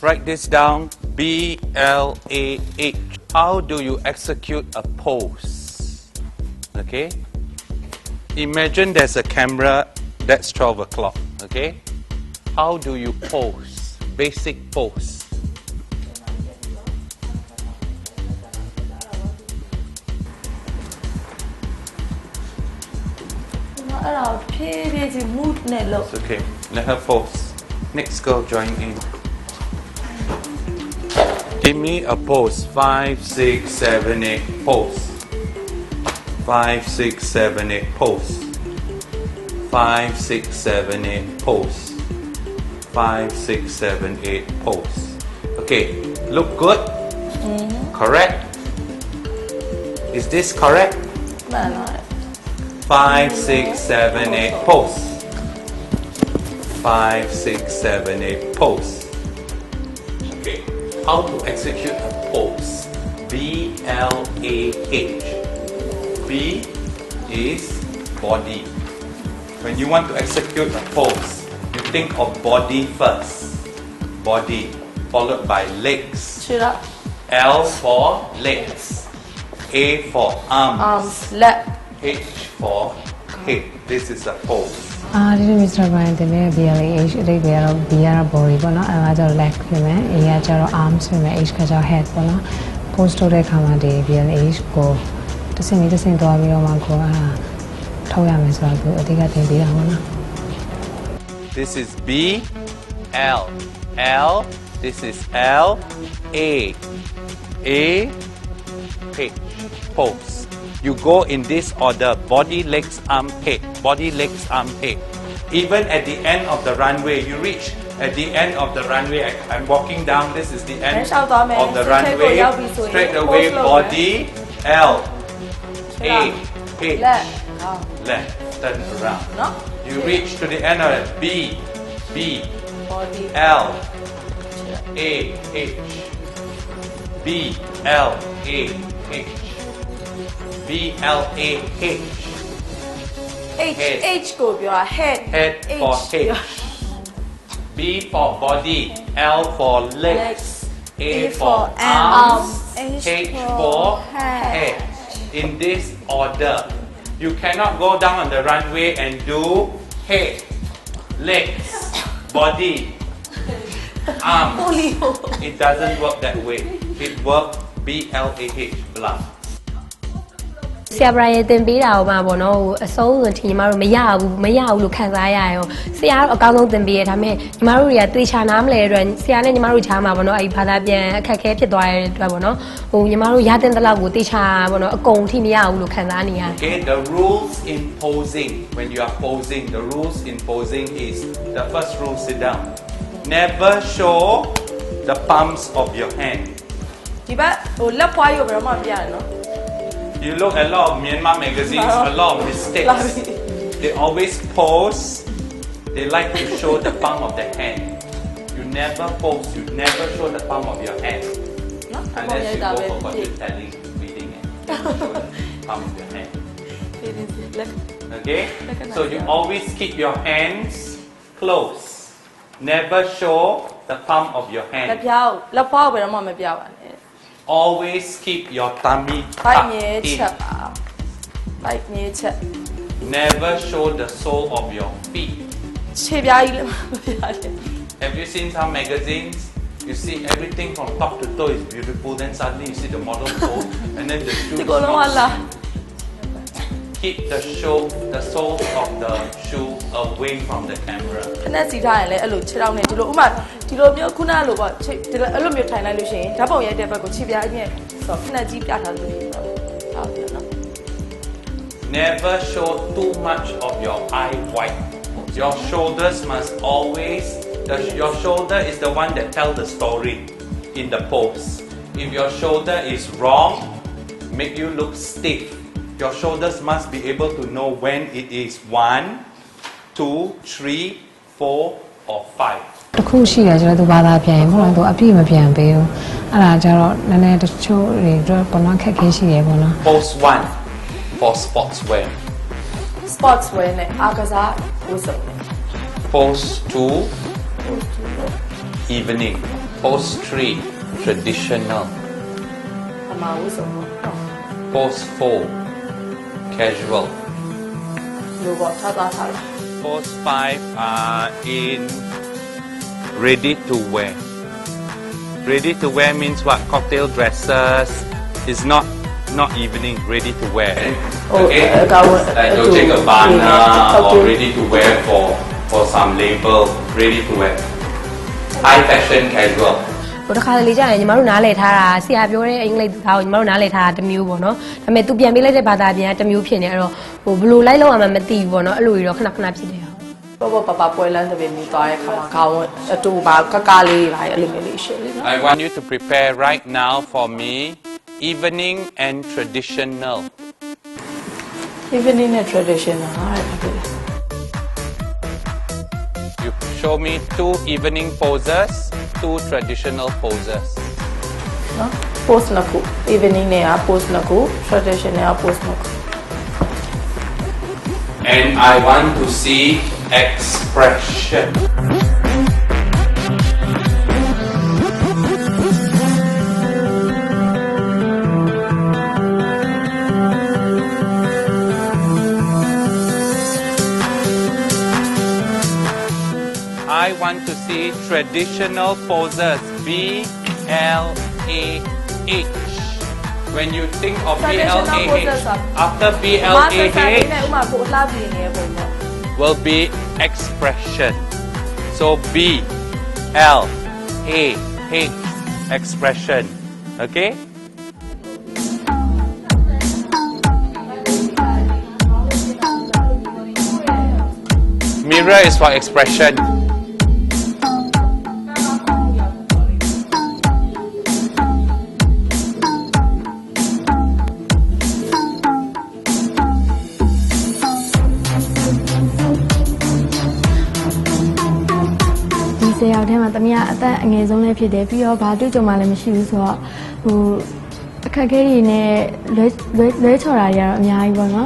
Write this down. BLAH. How do you execute a pose? Okay. Imagine there's a camera. That's 12 o'clock. Okay. How do you pose? Basic pose. It's okay. Let her pose. Next girl join in. Give me a pose. 5, 6, 7, 8. Pose. 5, 6, 7, 8. Pose. 5, 6, 7, 8. Pose. 5, 6, 7, 8. Pose. Okay. Look good? Correct? Is this correct? 5, 6, 7, 8. Pose. 5, 6, 7, 8. Pose. Okay. How to execute a pose? BLAH. B is body. When you want to execute a pose, you think of body first. Body, followed by legs. L for legs. A for arms. H for head. This is a pose. This is Mr. Brian. The BLAH. The B are body. Bono. L are leg. A are arms. H are head. Bono. Pose to the camera. The BLAH go. The same. The same. Do we want go? This is B, L, L. This is L, A, H. Pose. You go in this order: body, legs, arm, head. Body, legs, arm, head. Even at the end of the runway, you reach at the end of the runway. I'm walking down. This is the end of the runway. Straight away, body, L, A, H. Left, turn around. You reach to the end of it. B, L, A, H. B, L, A, H. B, L, A, H. H go your head. Head for head. B for body. L for legs. A for arms. H for head. In this order. You cannot go down on the runway and do head, legs, body, arms. It doesn't work that way. It works BLAH, blood. ဆရာဘရာရဲ့သင်ပေးတာကိုမှပေါ့နော်အဆုံးစွန်ထင်ညီမတို့မရဘူးလို့ခံစားရရောဆရာကတော့အကောင်းဆုံးသင်ပေးရဒါပေမဲ့ညီမတို့တွေကသေချာနားမလဲတဲ့အတွက်ဆရာနဲ့ညီမတို့ချားမှာပေါ့နော်အဲ့ဒီဘာသာပြန်အခက်အခဲဖြစ်သွားတဲ့အတွက်ပေါ့နော်ဟိုညီမတို့ရတဲ့တလောက်ကိုသေချာပေါ့နော်အကုန်ထိမရဘူးလို့ခံစားနေရတယ် Okay, the rules in posing, when you are posing, the rules in posing is the first rule: sit down. Never show the palms of your hand. ဒီဘက်ဟိုလက်ဖွားရုပ်ဘယ်တော့မှပြရတယ်နော် You look at a lot of Myanmar magazines, a lot of mistakes. They always pose. They like to show the palm of their hand. You never pose. You never show the palm of your hand. Unless you go for fortune telling, reading it. Never show the palm of your hand. Okay? So you always keep your hands close. Never show the palm of your လက် hand. ဖြောက်လက်ဖွားကိုဘယ်တော့မှမပြပါနဲ့ Always keep your tummy ဖိုက် tucked မြေချက် in. ပါဖိုက်မြေချက် Never show the sole of your feet. ခြေပြားကြီးလည်းမပြရတယ် Have you seen some magazines? You see everything from top to toe is beautiful, then suddenly you see the model pose, and then the shoe ဒီ is ကိုလုံးဝ not. လာ Keep the sole of the shoe away from the camera. ခနဲ့စီထားရင်လည်းအဲ့လိုခြေထောက်နဲ့ဒီလိုဥမာဒီလိုမျိုးခုနလိုပေါ့ခြေဒီလိုအဲ့လိုမျိုးထိုင်လိုက်လို့ရှိရင်ဓာတ်ပုံရိုက်တဲ့ဘက်ကိုခြေပြားအမြင့်ဆိုခနဲ့ကြီးပြထားလို့ဟုတ်တယ်နော် Never show too much of your eye white. Your shoulders must always, your shoulder is the one that tells the story in the pose. If your shoulder is wrong, make you look stiff. Your shoulders must be able to know when it is 1, 2, 3, 4 or 5. တခုရှိရကျတော့သူဘာသာပြန်ရင်ဘုရားသူအပြည့်မပြန်ပေးဘူးအဲ့ဒါကျတော့နည်းနည်းတချို့တွေတော့ဘလော့ခက်ခဲရှိရပေါ့နော် Pose 1 for sportswear. sports wear နဲ့အားကစားဝတ်စုံ Pose 2 evening. Post 3, traditional. အမှားဝတ်စုံပေါ့ Post 4, casual. လို့ပေါ့ထားသားထားတယ် Post 5 in ready to wear. Ready to wear means what? Cocktail dresses. It's not evening, ready to wear. Okay? Like Dolce Gabbana or ready to wear for some label, ready to wear. High fashion casual. ဟိုတစ်ခါတလေကြာရင်ညီမတို့နားလည်ထားတာဆရာပြောတဲ့အင်္ဂလိပ်စကားကိုညီမတို့နားလည်ထားတာတစ်မျိုးပေါ့နော်ဒါပေမဲ့သူပြန်ပေးလိုက်တဲ့ဘာသာပြန်တစ်မျိုးဖြစ်နေအဲ့တော့ဟိုဘယ်လိုလိုက်လောက်ရမှမသိဘူးပေါ့နော်အဲ့လိုကြီးတော့ခဏခဏဖြစ်တယ်ဟုတ် ပေါ့ပေါ့ပပပွဲလန်းတဲ့ပြင်ပြီးသွားတဲ့ခါမှာခေါင်းအတူပါကကလေးပါအဲ့လိုမျိုးလေးရှင်းလေးနော် I want you to prepare right now for me evening and traditional. evening နဲ့ traditional ဟာအဲ့ဒါ You show me 2 evening poses, 2 traditional poses. နော် post နှစ်ခု evening နဲ့ post နှစ်ခု traditional post နှစ်ခု And I want to see expression. I want to see traditional poses. B-L-A-H. When you think of B-L-A-H, after မဆက်ဆက် B-L-A-H, နဲ့ဥမာပိုအလှပြင်းနေတဲ့ပုံပေါ့ will be expression. So B L A H expression. Okay? Mirror is for expression. Đi xe theo mà tầm nhà ta nghề giống này thì để bây giờ bà tôi cho mà làm gì rồi cái gì nè lấy cho ra nhà nhà ai vậy nó